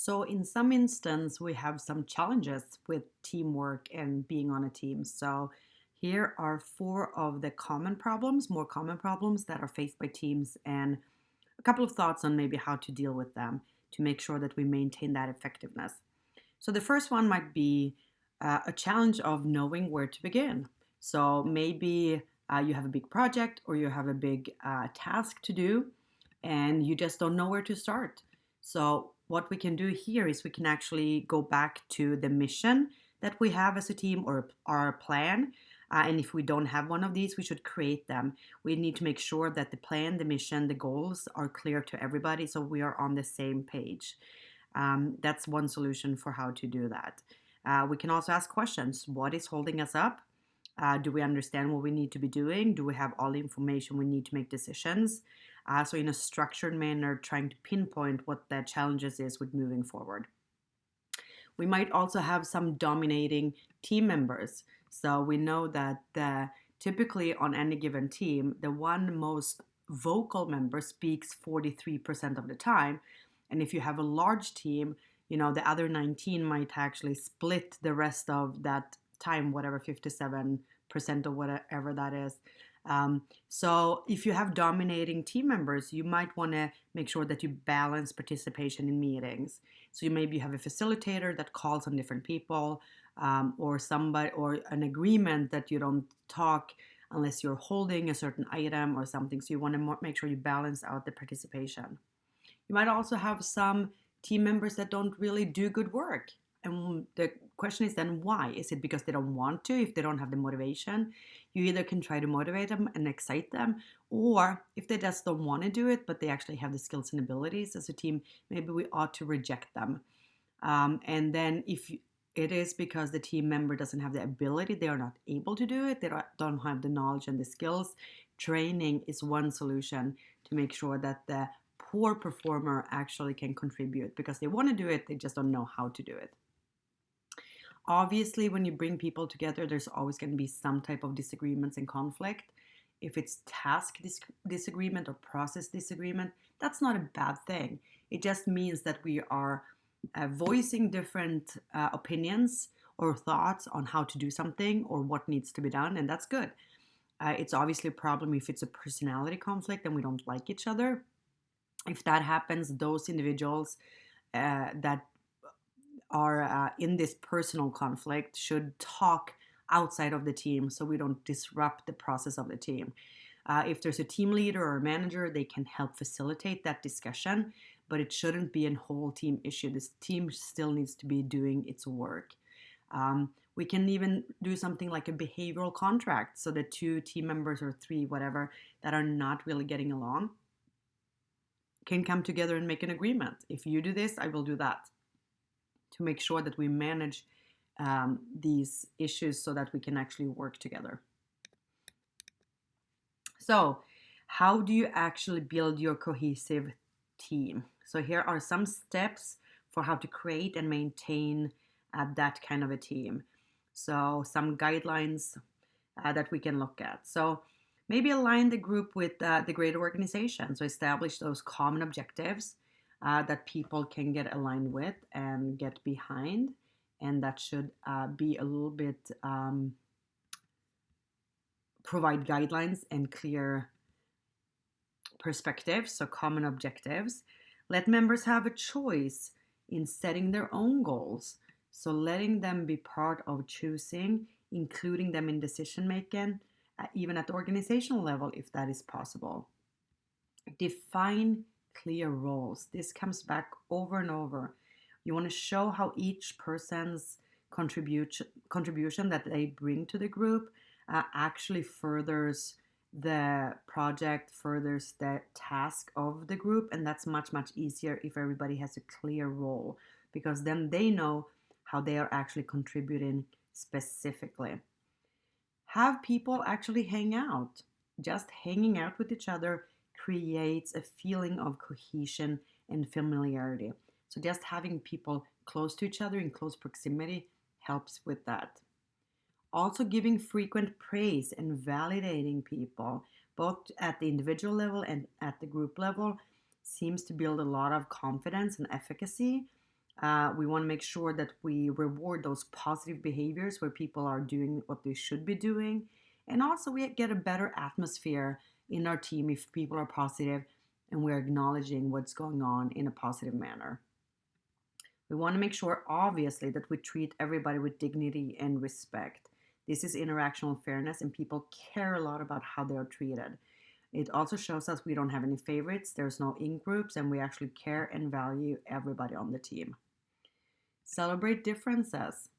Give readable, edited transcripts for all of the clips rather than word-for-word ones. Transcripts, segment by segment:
So, in some instance, we have some challenges with teamwork and being on a team. So, here are four of the more common problems that are faced by teams, and a couple of thoughts on maybe how to deal with them to make sure that we maintain that effectiveness. So, the first one might be a challenge of knowing where to begin. So, maybe you have a big project or you have a big task to do, and you just don't know where to start. So, what we can do here is we can actually go back to the mission that we have as a team or our plan. And if we don't have one of these, we should create them. We need to make sure that the plan, the mission, the goals are clear to everybody so we are on the same page. That's one solution for how to do that. We can also ask questions. What is holding us up? Do we understand what we need to be doing? Do we have all the information we need to make decisions? So in a structured manner, trying to pinpoint what the challenges is with moving forward. We might also have some dominating team members. So we know that typically on any given team, the one most vocal member speaks 43% of the time. And if you have a large team, the other 19 might actually split the rest of that time, whatever 57% or whatever that is. So if you have dominating team members, you might want to make sure that you balance participation in meetings. So you maybe have a facilitator that calls on different people, or somebody, or an agreement that you don't talk unless you're holding a certain item or something. So you want to make sure you balance out the participation. You might also have some team members that don't really do good work. And the question is then why? Is it because they don't want to, if they don't have the motivation? You either can try to motivate them and excite them, or if they just don't want to do it, but they actually have the skills and abilities as a team, maybe we ought to reject them. And then if it is because the team member doesn't have the ability, they are not able to do it, they don't have the knowledge and the skills, training is one solution to make sure that the poor performer actually can contribute because they want to do it, they just don't know how to do it. Obviously, when you bring people together, there's always going to be some type of disagreements and conflict. If it's task disagreement or process disagreement, that's not a bad thing. It just means that we are voicing different opinions or thoughts on how to do something or what needs to be done, and that's good. It's obviously a problem if it's a personality conflict and we don't like each other. If that happens, those individuals that are in this personal conflict should talk outside of the team so we don't disrupt the process of the team. If there's a team leader or a manager, they can help facilitate that discussion, but it shouldn't be a whole team issue. This team still needs to be doing its work. We can even do something like a behavioral contract so the two team members or three, whatever, that are not really getting along can come together and make an agreement. If you do this, I will do that, to make sure that we manage these issues so that we can actually work together. So, how do you actually build your cohesive team? So, here are some steps for how to create and maintain that kind of a team. So, some guidelines that we can look at. So, maybe align the group with the greater organization. So, establish those common objectives that people can get aligned with and get behind. And that should be a little bit provide guidelines and clear perspectives, so common objectives. Let members have a choice in setting their own goals. So letting them be part of choosing, including them in decision making, even at the organizational level, if that is possible. Define clear roles. This comes back over and over. You want to show how each person's contribution that they bring to the group actually furthers the project, furthers the task of the group, and that's much, much easier if everybody has a clear role, because then they know how they are actually contributing specifically. Have people actually hang out. Just hanging out with each other creates a feeling of cohesion and familiarity. So just having people close to each other in close proximity helps with that. Also giving frequent praise and validating people, both at the individual level and at the group level, seems to build a lot of confidence and efficacy. We want to make sure that we reward those positive behaviors where people are doing what they should be doing. And also, we get a better atmosphere in our team if people are positive and we're acknowledging what's going on in a positive manner. We want to make sure, obviously, that we treat everybody with dignity and respect. This is interactional fairness, and people care a lot about how they are treated. It also shows us we don't have any favorites, there's no in groups, and we actually care and value everybody on the team. Celebrate differences.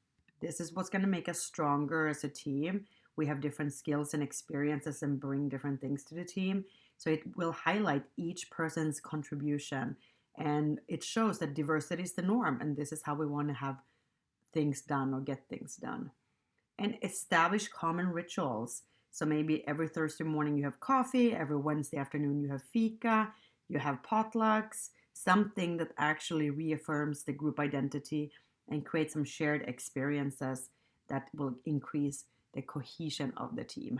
This is what's going to make us stronger as a team. We have different skills and experiences and bring different things to the team. So it will highlight each person's contribution. And it shows that diversity is the norm. And this is how we want to have things done or get things done. And establish common rituals. So maybe every Thursday morning you have coffee, every Wednesday afternoon you have fika, you have potlucks, something that actually reaffirms the group identity and creates some shared experiences that will increase the cohesion of the team.